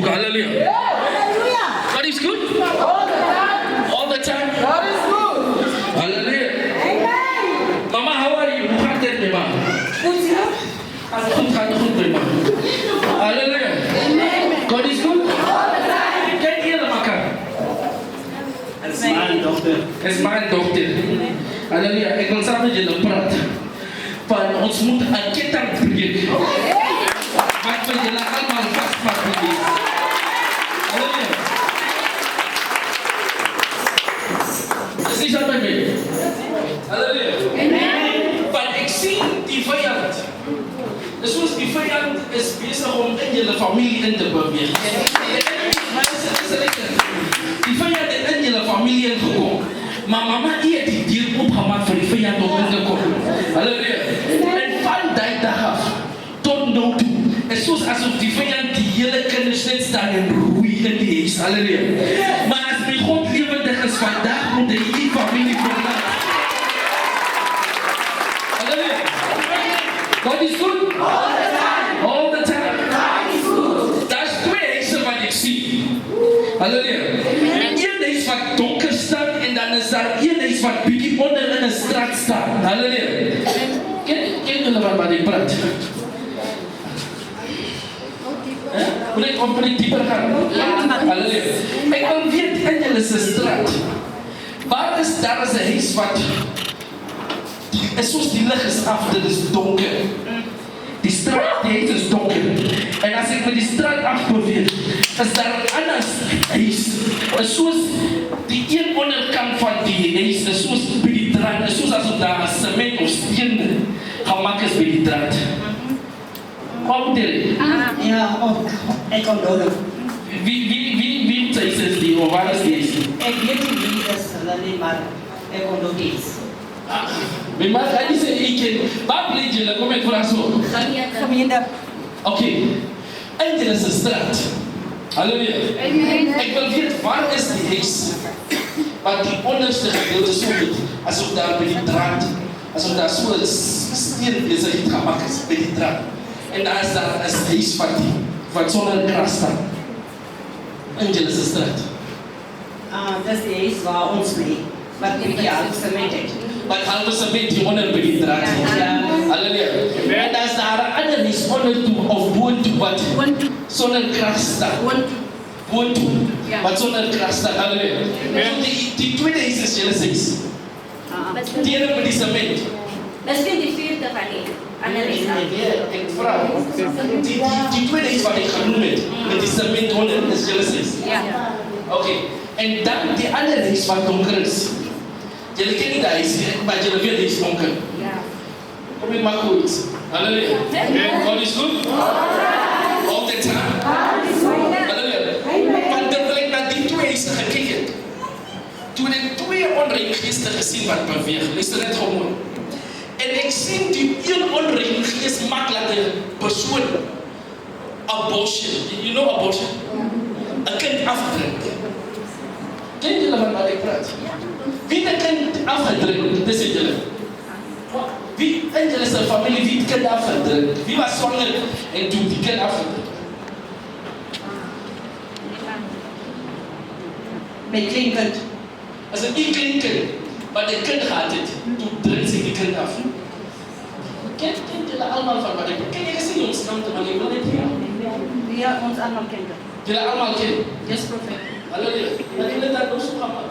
goed. Hallelujah. God is good. All the time. God is good. Hallelujah. Amen. Mama, how are you? Hoe gaat het met ma? Goed zo. Gaat goed met ma. Hallelujah. God is good. Kijk hier naar elkaar. Het is mijn dochter. Het is mijn dochter. Halleluja. Ik wil samen met jullie praten. Van ons moet een ketting breken. Wat we jullie allemaal vastpakken. Halleluja. Is niet zo bij mij? Halleluja. Want ik zie die vijand. Dus die vijand is bezig om in jullie familie in te bewegen. Die vijand is in jullie familie ingekomen. Maar mama heeft die dier opgemaakt voor die vijand om in te komen. Halleluja. En van die dag af tot nu toe is zoals alsof die vijand die hele kennis net staan en roeien in die huis. Halleluja. Maar als mijn God levendig is vandaag moet de hele familie verlaten. Halleluja. God is goed. All the time. Dat is twee huizen wat ik zie. Halleluja. Eén huis wat donker staat en dan is daar één huis wat bietjie onder in een straat staat. Halleluja. Ken jullie wat ik praat? Moet ik op een dieper gaan? Halleluja. Ik wil weten in jullie straat. Waar is daar is een huis wat en soos die lig is af, dit is donker. Die straat die huis is donker. En as ek met die straat afbeweeg, is daar 'n ander huis. En soos die een onderkant van die huis is soos by die draad, is soos asof daar sement of steen gemaak is by die draad. Wat bedoel jy? Ja, ook. Ik kom door. Wie huis is die, of waar is die huis? Ik weet niet wie dat is, alleen maar ik kom door iets. My ma, hy sê ek ken, waar bly julle? Kom ek vra so. Gemeente. Okay. En dit is 'n straat. Halleluja. Ek wil weet waar is die huis? Wat die onderste gedeelte so wit, asof daar by die draad, asof daar so 'n steen besig gemaak is by die draad. En daar is daar 'n huis wat sonder gras staan. In julle se straat. Dat is de huis waar ons mee. Wat ik je al gezegd heb. Wat halve sement die onder by die draad. Halleluja. En daar is daar 'n ander huis onder toe of boontoe wat sonder gras staan. Boontoe. Wat sonder gras staan. Halleluja. So die tweede huis is julle se huis. Die ene met die sement. Misschien die vierde van die Ek vra. Die tweede huis wat ek genoem het met die sement onder is julle se huis. Ja. Okay. En dan die ander huis wat donker is. Julle ken nie die huis nie, maar julle weet die is donker. Ja. Kom ek maak goed. Halleluja. God is good. All the time. Halleluja. Want terwyl ek na die twee huise gekyk het, toe ek twee onreine geeste gesien wat beweeg, luister net gou mooi. En ek sien die een onreine gees maak laat 'n persoon abortion. You know abortion? 'n kind afdrink. Ken julle wat ek praat? Wie het 'n kind afgedruk? Dis julle. Wie in julle se familie wie het kind afgedruk? Wie was swanger en toe die kind afgedruk? Mijn kleinkind. As 'n klein kind wat 'n kind gehad het, toe druk sy die kind af. Ken julle almal van wat ek ken jy gesien ons naam te maar ek wil net hier. Ja, ons allemaal kinderen. Julle almal ken. Yes, profeet. Halleluja. Maar julle daar nog so gemaak.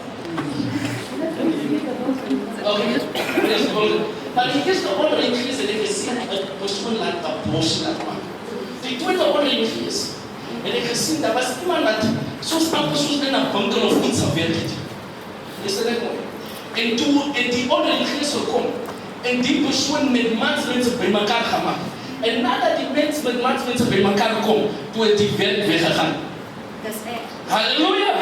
Okay. Dis goed. Maar die eerste onreine gees het ek gesien 'n persoon laat abortion maak. Die tweede onreine gees en ek gesien daar was iemand wat soos in 'n bunker of iets gewerk het. Dis net mooi. En toe het die onreine gees gekom en die persoon met mansmense bymekaar gemaak. En nadat die mens met mansmense bymekaar kom, toe het die werk weggegaan. Dat is echt. Halleluja.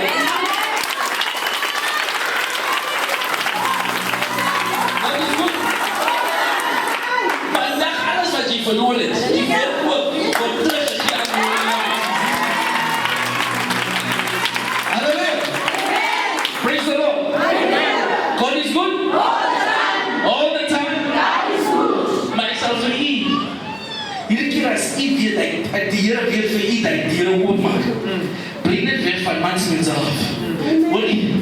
Dat is goed. Vandaag alles wat je verloren hebt, die werk wordt teruggegaan. Halleluja. Praise the Lord. God is good. All the time. Maar ik zal voor u, iedere keer als u weet dat die Heer weer voor u dat die Heer openmaakt. bring dit weg van mans mense af. Hoor jy?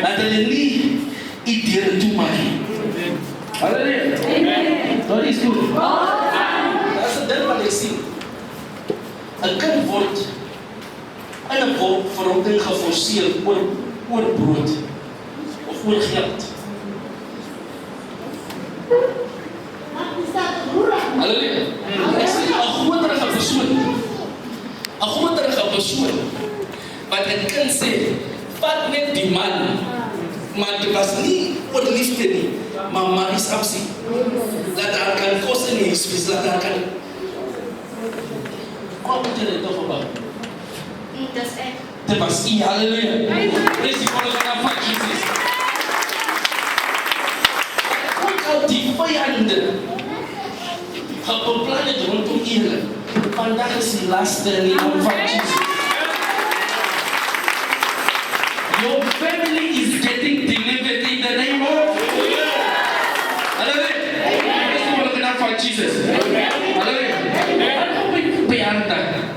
Dat hulle nie ideeën toemaak nie. Halleluja. God is goed. Dat is 'n ding wat ek sien. 'n Kind word in 'n verhouding geforseer oor brood of oor geld. Halleluja. Ek sien 'n groterige persoon wat 'n kind sê, vat net die man, maar dit was nie oor liefde nie, maar is opsie. Laat haar kan kos in die huis, laat haar kan. Wat moet jy dit over? Dis ek. Dit was u, halleluja. Dis die volle van Jesus. Kyk al die vyande geplan het rondom julle. Vandag is die laaste in die naam van Jesus. Your family is getting delivered in the name of Hallelujah. Dis die volle van Jesus. Hallelujah. Wat op die